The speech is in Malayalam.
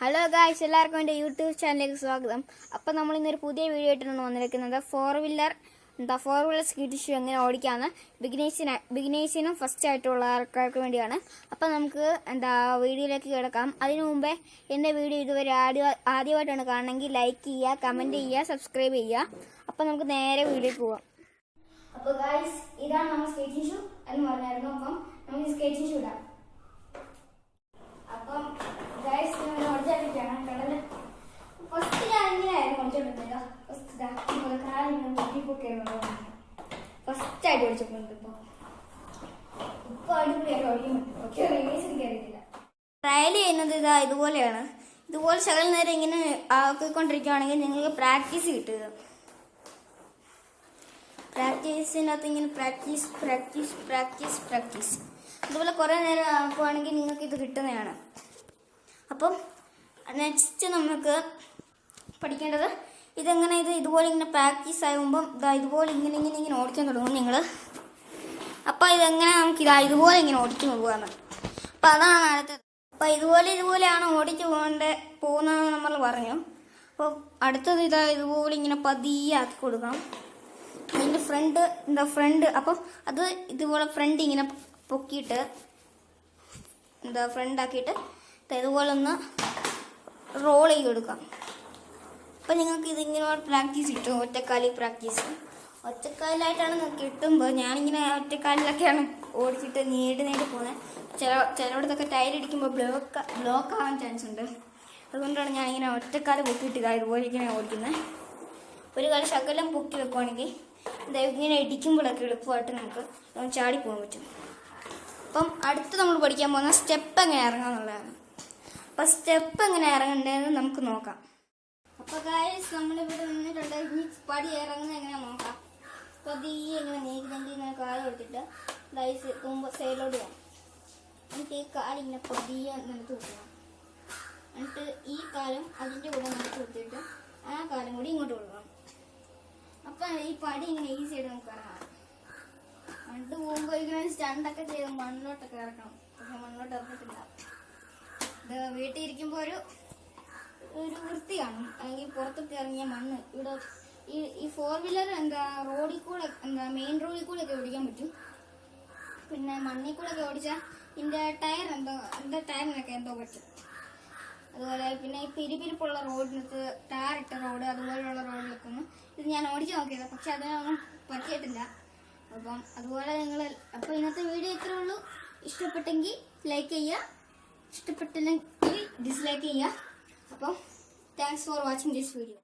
ഹലോ ഗായ്സ്, എല്ലാവർക്കും എൻ്റെ യൂട്യൂബ് ചാനലിലേക്ക് സ്വാഗതം. അപ്പോൾ നമ്മൾ ഇന്നൊരു പുതിയ വീഡിയോ ആയിട്ടാണ് വന്നിരിക്കുന്നത്. ഫോർ വീലർ സ്കീറ്റ് ഷൂ എങ്ങനെ ഓടിക്കാമെന്ന് ബിഗിനേഴ്സിനും ഫസ്റ്റ് ആയിട്ടുള്ള ആൾക്കാർക്ക് വേണ്ടിയാണ്. അപ്പോൾ നമുക്ക് വീഡിയോയിലേക്ക് കിടക്കാം. അതിനു മുമ്പേ എൻ്റെ വീഡിയോ ഇതുവരെ ആദ്യമായിട്ടാണ് കാണണമെങ്കിൽ ലൈക്ക് ചെയ്യുക, കമൻറ്റ് ചെയ്യുക, സബ്സ്ക്രൈബ് ചെയ്യുക. അപ്പോൾ നമുക്ക് നേരെ വീഡിയോയിൽ പോവാം. അപ്പോൾ ഗായ്സ്, ഇതാണ് നമ്മൾ സ്കേറ്റിംഗ് ഷൂ എന്ന് പറഞ്ഞായിരുന്നു. അപ്പം നമുക്ക് സ്കേറ്റിംഗ് ഷൂ ഇടാം. അപ്പം ഗൈസ്, ഓടിച്ചാണ് കടല്. ഫസ്റ്റ് ഞാൻ ഇങ്ങനെയായിരുന്നു ഓടിച്ചോണ്ടിരുന്നില്ല. ഫസ്റ്റ് ആയിട്ട് ഓടിച്ചോണ്ട് ഇപ്പൊ അടിപൊളിയായിട്ട് ഓടിക്കാൻ പറ്റും. പക്ഷെ റിവേഴ്സ് എനിക്ക് അറിയത്തില്ല. ട്രയൽ ചെയ്യുന്നത് ഇതുപോലെയാണ്. ഇതുപോലെ ശകല നേരം ഇങ്ങനെ ആക്കിക്കൊണ്ടിരിക്കുകയാണെങ്കിൽ നിങ്ങൾക്ക് പ്രാക്ടീസ് കിട്ടുക. പ്രാക്ടീസിനകത്ത് ഇങ്ങനെ പ്രാക്ടീസ് അതുപോലെ കുറേ നേരം ആക്കുവാണെങ്കിൽ നിങ്ങൾക്ക് ഇത് കിട്ടുന്നതാണ്. അപ്പം നെക്സ്റ്റ് നമുക്ക് പഠിക്കേണ്ടത് ഇതുപോലെ ഇങ്ങനെ പ്രാക്ടീസ് ആകുമ്പം ഇതുപോലെ ഇങ്ങനെ ഓടിക്കാൻ തുടങ്ങും നിങ്ങൾ. അപ്പോൾ ഇതെങ്ങനെ നമുക്ക് ഇതുപോലെ ഇങ്ങനെ ഓടിച്ചു പോകാമെന്ന്. അപ്പം അതാണ് അടുത്തത്. അപ്പം ഇതുപോലെയാണ് ഓടിച്ചു പോകുന്നതെന്ന് നമ്മൾ പറഞ്ഞു. അപ്പം അടുത്തത് ഇതുപോലെ ഇങ്ങനെ പതിയെ ആക്കി കൊടുക്കണം. അതിൻ്റെ ഫ്രണ്ട് അപ്പം അത് ഇതുപോലെ ഫ്രണ്ട് ഇങ്ങനെ പൊക്കിയിട്ട് ഫ്രണ്ടാക്കിയിട്ട് ഇതുപോലെ ഒന്ന് റോൾ ചെയ്ത് കൊടുക്കാം. അപ്പം നിങ്ങൾക്ക് ഇതിങ്ങനെ പ്രാക്ടീസ് കിട്ടും. ഒറ്റക്കാലിലായിട്ടാണ് കിട്ടുമ്പോൾ ഞാനിങ്ങനെ ഒറ്റക്കാലിലൊക്കെയാണ് ഓടിച്ചിട്ട് നീട്ടി പോകുന്നത്. ചിലയിടത്തൊക്കെ ടയർ ഇടിക്കുമ്പോൾ ബ്ലോക്ക് ആവാൻ ചാൻസ് ഉണ്ട്. അതുകൊണ്ടാണ് ഞാനിങ്ങനെ ഒറ്റക്കാല് പൊക്കിയിട്ട് ഇതുപോലെ ഇങ്ങനെ ഓടിക്കുന്നത്. ഒരു കാലം ശകലം പൊക്കി വെക്കുവാണെങ്കിൽ ഇങ്ങനെ ഇടിക്കുമ്പോഴൊക്കെ എളുപ്പമായിട്ട് നമുക്ക് ചാടിപ്പോകാൻ പറ്റും. അപ്പം അടുത്ത് നമ്മൾ പഠിക്കാൻ പോകുന്ന സ്റ്റെപ്പ് എങ്ങനെ ഇറങ്ങാന്നുള്ളതാണ്. അപ്പം സ്റ്റെപ്പ് എങ്ങനെ ഇറങ്ങണ്ടതെന്ന് നമുക്ക് നോക്കാം. അപ്പോൾ ഗായ്സ്, നമ്മളിവിടെ നിന്നിട്ടുണ്ട്. ഇനി പടി ഇറങ്ങുന്നത് എങ്ങനെ നോക്കാം. പതിയെ ഇങ്ങനെ ഇങ്ങനെ കാലം എടുത്തിട്ട് സൈഡിലോട്ട് പോകാം. എന്നിട്ട് ഈ കാലിങ്ങനെ പതിയെ നിലത്ത് കൊടുക്കണം. എന്നിട്ട് ഈ കാലം അതിൻ്റെ കൂടെ നിലത്ത് കൊടുത്തിട്ട് ആ കാലം കൂടി ഇങ്ങോട്ട് കൊടുക്കണം. അപ്പം ഈ പടി ഇങ്ങനെ ഈസി ആയിട്ട് നമുക്ക് ഇറങ്ങാം. എന്നിട്ട് പോകുമ്പോൾ ഇങ്ങനെ സ്റ്റണ്ടൊക്കെ ചെയ്ത് മണ്ണിലോട്ടൊക്കെ ഇറക്കണം. പക്ഷെ മണ്ണിലോട്ട് ഇറക്കത്തില്ല. ഇത് വീട്ടിൽ ഇരിക്കുമ്പോൾ ഒരു വൃത്തിയാണ്. അല്ലെങ്കിൽ പുറത്തോട്ട് ഇറങ്ങിയ മണ്ണ് ഇവിടെ ഈ ഫോർ വീലർ റോഡിൽ കൂടെ മെയിൻ റോഡിൽ കൂടെ ഒക്കെ ഓടിക്കാൻ പറ്റും. പിന്നെ മണ്ണിൽ കൂടെ ഒക്കെ ഓടിച്ചാൽ ഇതിൻ്റെ ടയറിനൊക്കെ എന്തോ പറ്റും. അതുപോലെ പിന്നെ ഈ പിരിപ്പിരിപ്പുള്ള റോഡിനകത്ത് ടാറിട്ട റോഡ് അതുപോലെയുള്ള റോഡിലൊക്കെ ഇത് ഞാൻ ഓടിച്ചു നോക്കിയത്. പക്ഷെ അതിനൊന്നും പറ്റിയിട്ടില്ല. അപ്പം അതുപോലെ അപ്പോൾ ഇന്നത്തെ വീഡിയോ ഇത്രേ ഉള്ളൂ. ഇഷ്ടപ്പെട്ടെങ്കിൽ ലൈക്ക് ചെയ്യുക, ഇഷ്ടപ്പെട്ടില്ലെങ്കിൽ ഡിസ്ലൈക്ക് ചെയ്യുക. അപ്പം thanks for watching this video.